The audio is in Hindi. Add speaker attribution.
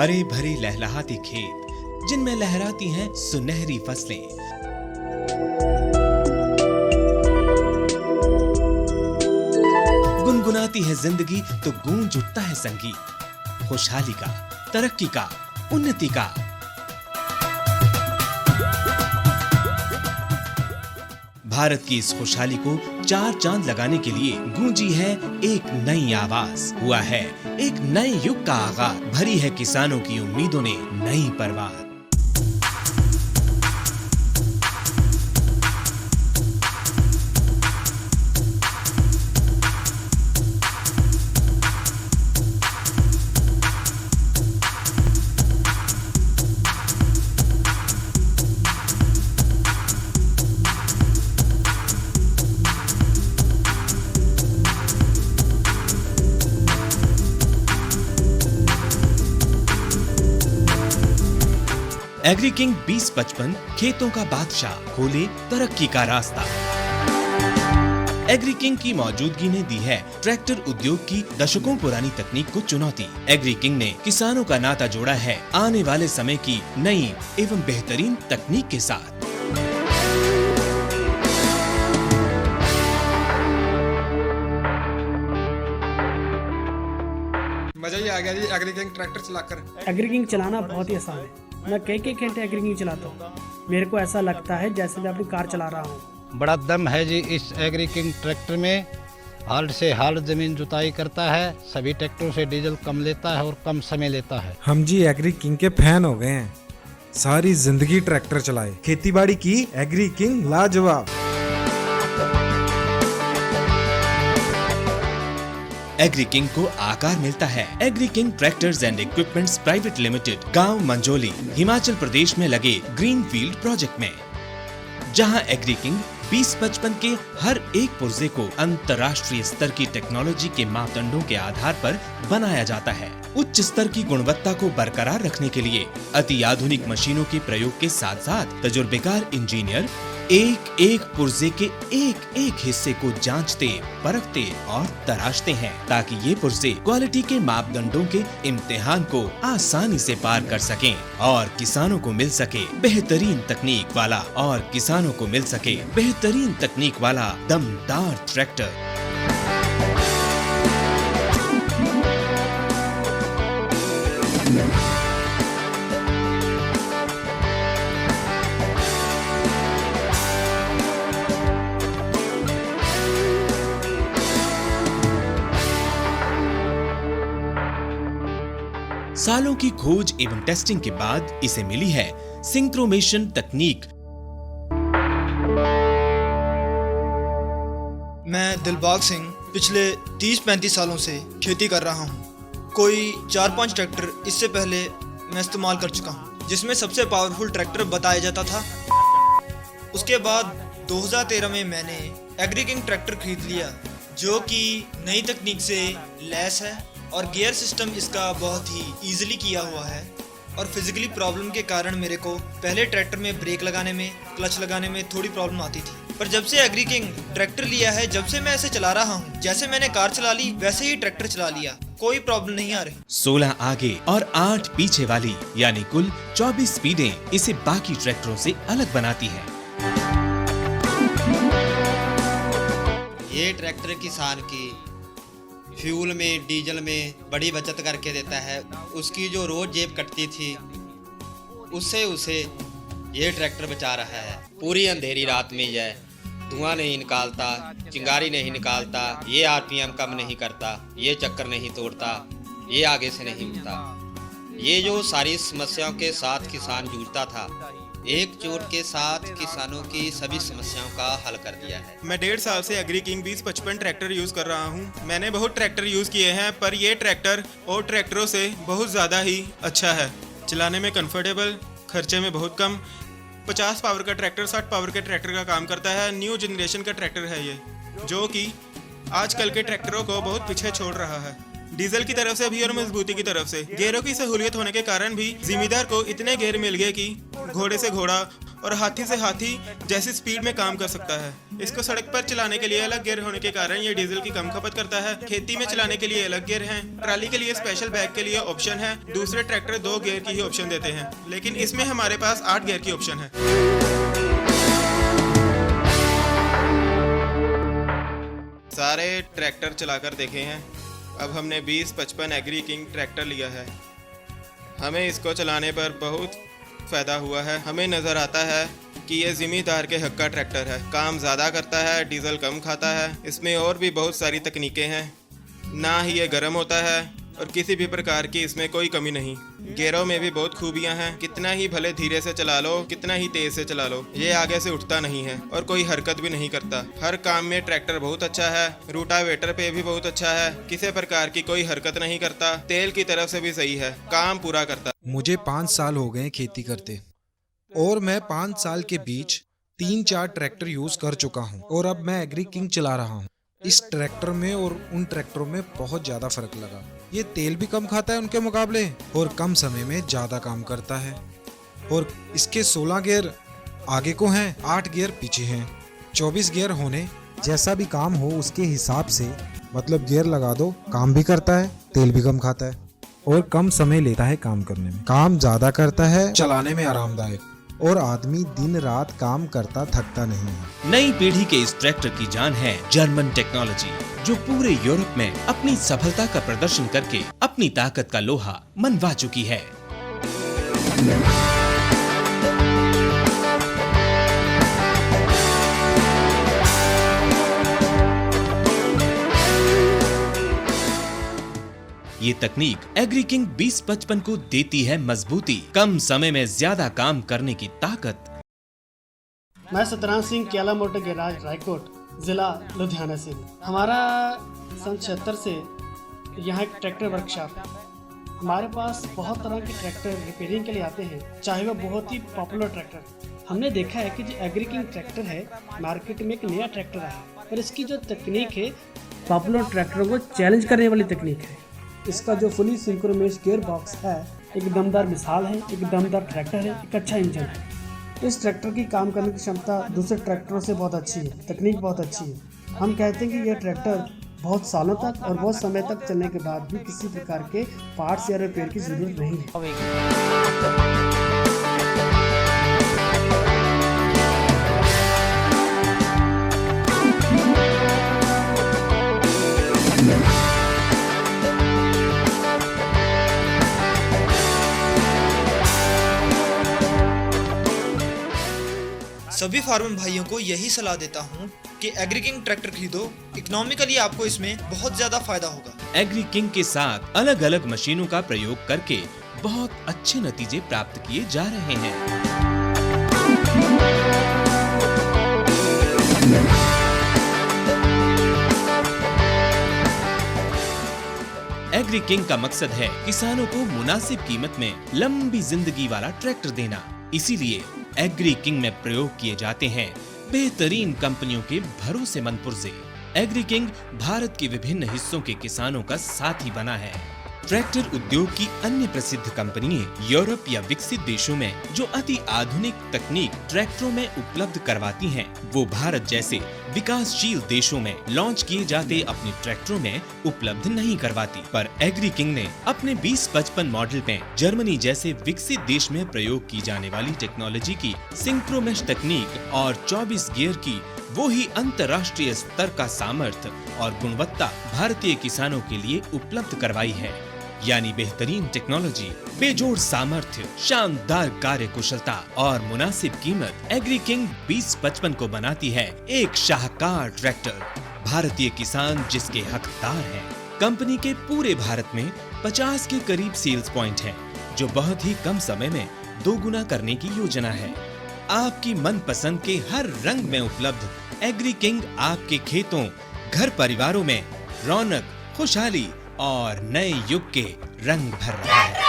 Speaker 1: हरे भरे लहलहाते खेत जिनमें लहराती हैं सुनहरी फसलें। गुनगुनाती है जिंदगी तो गूंज उठता है संगीत खुशहाली का, तरक्की का, उन्नति का। भारत की इस खुशहाली को चार चांद लगाने के लिए गूंजी है एक नई आवाज। हुआ है एक नए युग का आगाज। भरी है किसानों की उम्मीदों ने नई परवाज। एग्री किंग 2055 खेतों का बादशाह खोले तरक्की का रास्ता। एग्री किंग की मौजूदगी ने दी है ट्रैक्टर उद्योग की दशकों पुरानी तकनीक को चुनौती। एग्री किंग ने किसानों का नाता जोड़ा है आने वाले समय की नई एवं बेहतरीन तकनीक के साथ।
Speaker 2: मजा ही आ गया जी एग्री किंग ट्रैक्टर चलाकर।
Speaker 3: एग्री किंग चलाना बहुत ही आसान है। मैं कई घंटे एग्री किंग चलाता हूँ। मेरे को ऐसा लगता है जैसे मैं अपनी कार चला रहा हूँ।
Speaker 4: बड़ा दम है जी इस एग्री किंग ट्रैक्टर में। हार्ड से हार्ड जमीन जुताई करता है। सभी ट्रैक्टरों से डीजल कम लेता है और कम समय लेता है।
Speaker 5: हम जी एग्री किंग के फैन हो गए हैं। सारी जिंदगी ट्रैक्टर चलाए, खेतीबाड़ी की एग्री किंग लाजवाब।
Speaker 1: एग्री किंग को आकार मिलता है Agri King tractors and equipments private limited, गांव मंजोली, हिमाचल प्रदेश में लगे ग्रीनफील्ड प्रोजेक्ट में, जहां एग्री किंग 2055 के हर एक पुर्जे को अंतर्राष्ट्रीय स्तर की टेक्नोलॉजी के मापदंडों के आधार पर बनाया जाता है। उच्च स्तर की गुणवत्ता को बरकरार रखने के लिए अति आधुनिक मशीनों के प्रयोग के साथ साथ तजुर्बेकार इंजीनियर एक एक पुर्जे के एक एक हिस्से को जांचते, परखते और तराशते हैं ताकि ये पुर्जे क्वालिटी के मापदंडों के इम्तिहान को आसानी से पार कर सकें और किसानों को मिल सके बेहतरीन तकनीक वाला दमदार ट्रैक्टर। सालों की खोज एवं टेस्टिंग के बाद इसे मिली है सिंक्रोमेशन तकनीक।
Speaker 6: मैं दिलबाग सिंह पिछले 30-35 सालों से खेती कर रहा हूँ। कोई 4-5 ट्रैक्टर इससे पहले मैं इस्तेमाल कर चुका हूँ, जिसमें सबसे पावरफुल ट्रैक्टर बताया जाता था। उसके बाद 2013 में मैंने एग्री किंग ट्रैक्टर खरीद लिया, जो कि नई तकनीक से लैस है और गियर सिस्टम इसका बहुत ही इजीली किया हुआ है। और फिजिकली प्रॉब्लम के कारण मेरे को पहले ट्रैक्टर में ब्रेक लगाने में, क्लच लगाने में थोड़ी प्रॉब्लम आती थी। पर जब से एग्री किंग ट्रैक्टर लिया है, जब से मैं ऐसे चला रहा हूँ, जैसे मैंने कार चला ली वैसे ही ट्रैक्टर चला लिया, कोई प्रॉब्लम नहीं आ रही।
Speaker 1: 16 आगे और 8 पीछे वाली यानी कुल 24 स्पीडें इसे बाकी ट्रैक्टरों से अलग बनाती है।
Speaker 7: ये ट्रैक्टर किसान की फ्यूल में, डीजल में बड़ी बचत करके देता है। उसकी जो रोज जेब कटती थी उससे उसे ये ट्रैक्टर बचा रहा है। पूरी अंधेरी रात में यह धुआं नहीं निकालता, चिंगारी नहीं निकालता, ये आरपीएम कम नहीं करता, ये चक्कर नहीं तोड़ता, ये आगे से नहीं उठता। ये जो सारी समस्याओं के साथ किसान जूझता था, एकजुट के साथ किसानों की सभी समस्याओं का हल कर दिया है।
Speaker 8: मैं 1.5 साल से एग्री किंग 2055 ट्रैक्टर यूज कर रहा हूं। मैंने बहुत ट्रैक्टर यूज किए हैं, पर ये ट्रैक्टर और ट्रैक्टरों से बहुत ज़्यादा ही अच्छा है। चलाने में कंफर्टेबल, खर्चे में बहुत कम। 50 पावर का ट्रैक्टर 60 पावर के ट्रैक्टर का काम करता है। न्यू जनरेशन का ट्रैक्टर है ये, जो कि आजकल के ट्रैक्टरों को बहुत पीछे छोड़ रहा है, डीजल की तरफ से भी और मजबूती की तरफ से। गेयरों की सहूलियत होने के कारण भी जिम्मेदार को इतने गेयर मिल गए कि घोड़े से घोड़ा और हाथी से हाथी जैसी स्पीड में काम कर सकता है। इसको सड़क पर चलाने के लिए अलग गियर होने के कारण ये डीजल की कम खपत करता है। खेती में चलाने के लिए अलग गियर हैं। ट्राली के लिए स्पेशल बैग के लिए ऑप्शन है। दूसरे ट्रैक्टर 2 गियर की ही ऑप्शन देते हैं, लेकिन इसमें हमारे पास 8 गियर की ऑप्शन है। सारे ट्रैक्टर चलाकर देखे हैं। अब हमने 2055 एग्री किंग ट्रैक्टर लिया है। हमें इसको चलाने पर बहुत फ़ायदा हुआ है। हमें नज़र आता है कि ये ज़िम्मेदार के हक का ट्रैक्टर है। काम ज़्यादा करता है, डीजल कम खाता है। इसमें और भी बहुत सारी तकनीकें हैं। ना ही ये गर्म होता है और किसी भी प्रकार की इसमें कोई कमी नहीं। गियरों में भी बहुत खूबियां हैं। कितना ही भले धीरे से चला लो, कितना ही तेज से चला लो, ये आगे से उठता नहीं है और कोई हरकत भी नहीं करता। हर काम में ट्रैक्टर बहुत अच्छा है। रूटावेटर पे भी बहुत अच्छा है। किसी प्रकार की कोई हरकत नहीं करता। तेल की तरफ से भी सही है, काम पूरा करता।
Speaker 5: मुझे 5 साल हो गए खेती करते और मैं 5 साल के बीच 3-4 ट्रैक्टर यूज कर चुका हूँ और अब मैं एग्री किंग चला रहा हूँ। इस ट्रैक्टर में और उन ट्रैक्टरों में बहुत ज्यादा फर्क लगा। ये तेल भी कम खाता है उनके मुकाबले और कम समय में ज्यादा काम करता है। और इसके 16 गियर आगे को हैं, 8 गियर पीछे हैं। 24 गियर होने जैसा भी काम हो उसके हिसाब से, मतलब गियर लगा दो, काम भी करता है, तेल भी कम खाता है और कम समय लेता है काम करने में। काम ज्यादा करता है, चलाने में आरामदायक और आदमी दिन रात काम करता थकता नहीं है।
Speaker 1: नई पीढ़ी के इस ट्रैक्टर की जान है जर्मन टेक्नोलॉजी, जो पूरे यूरोप में अपनी सफलता का प्रदर्शन करके अपनी ताकत का लोहा मनवा चुकी है। ये तकनीक एग्री किंग 2055 को देती है मजबूती, कम समय में ज्यादा काम करने की ताकत।
Speaker 3: मैं सतराम सिंह, केला मोटर गैराज, रायकोट, जिला लुधियाना से। हमारा सन 76 से यहाँ एक ट्रैक्टर वर्कशॉप है। हमारे पास बहुत तरह के ट्रैक्टर रिपेयरिंग के लिए आते हैं, चाहे वो बहुत ही पॉपुलर ट्रैक्टर। हमने देखा है कि जो एग्री किंग ट्रैक्टर है, मार्केट में एक नया ट्रैक्टर आया और इसकी जो तकनीक है पॉपुलर ट्रैक्टरों को चैलेंज करने वाली तकनीक है। इसका जो फुली सिंक्रोनाइज गियर बॉक्स है एक दमदार मिसाल है, एक दमदार ट्रैक्टर है, एक अच्छा इंजन है। इस ट्रैक्टर की काम करने की क्षमता दूसरे ट्रैक्टरों से बहुत अच्छी है, तकनीक बहुत अच्छी है। हम कहते हैं कि यह ट्रैक्टर बहुत सालों तक और बहुत समय तक चलने के बाद भी किसी प्रकार के पार्ट्स या रिपेयर की जरूरत नहीं है।
Speaker 6: सभी फार्मर भाइयों को यही सलाह देता हूँ कि एग्री किंग ट्रैक्टर खरीदो। इकोनॉमिकली आपको इसमें बहुत ज्यादा फायदा होगा।
Speaker 1: एग्री किंग के साथ अलग अलग मशीनों का प्रयोग करके बहुत अच्छे नतीजे प्राप्त किए जा रहे हैं। एग्री किंग का मकसद है किसानों को मुनासिब कीमत में लंबी जिंदगी वाला ट्रैक्टर देना। इसीलिए एग्री किंग में प्रयोग किए जाते हैं बेहतरीन कंपनियों के भरोसेमंद पुर्जे। एग्री किंग भारत के विभिन्न हिस्सों के किसानों का साथी बना है। ट्रैक्टर उद्योग की अन्य प्रसिद्ध कंपनियां यूरोप या विकसित देशों में जो अति आधुनिक तकनीक ट्रैक्टरों में उपलब्ध करवाती हैं, वो भारत जैसे विकासशील देशों में लॉन्च किए जाते अपने ट्रैक्टरों में उपलब्ध नहीं करवाती। पर एग्री किंग ने अपने 2055 मॉडल में जर्मनी जैसे विकसित देश में प्रयोग की जाने वाली टेक्नोलॉजी की सिंक्रोमेश तकनीक और 24 गियर की वो ही अंतर्राष्ट्रीय स्तर का सामर्थ्य और गुणवत्ता भारतीय किसानों के लिए उपलब्ध करवाई है। यानी बेहतरीन टेक्नोलॉजी, बेजोड़ सामर्थ्य, शानदार कार्य कुशलता और मुनासिब कीमत एग्री किंग 2055 को बनाती है एक शाहकार ट्रैक्टर। भारतीय किसान जिसके हकदार हैं। कंपनी के पूरे भारत में 50 के करीब सेल्स पॉइंट हैं, जो बहुत ही कम समय में 2 गुना करने की योजना है। आपकी मनपसंद के हर रंग में उपलब्ध एग्री किंग आपके खेतों, घर परिवारों में रौनक, खुशहाली और नए युग के रंग भर रहा है।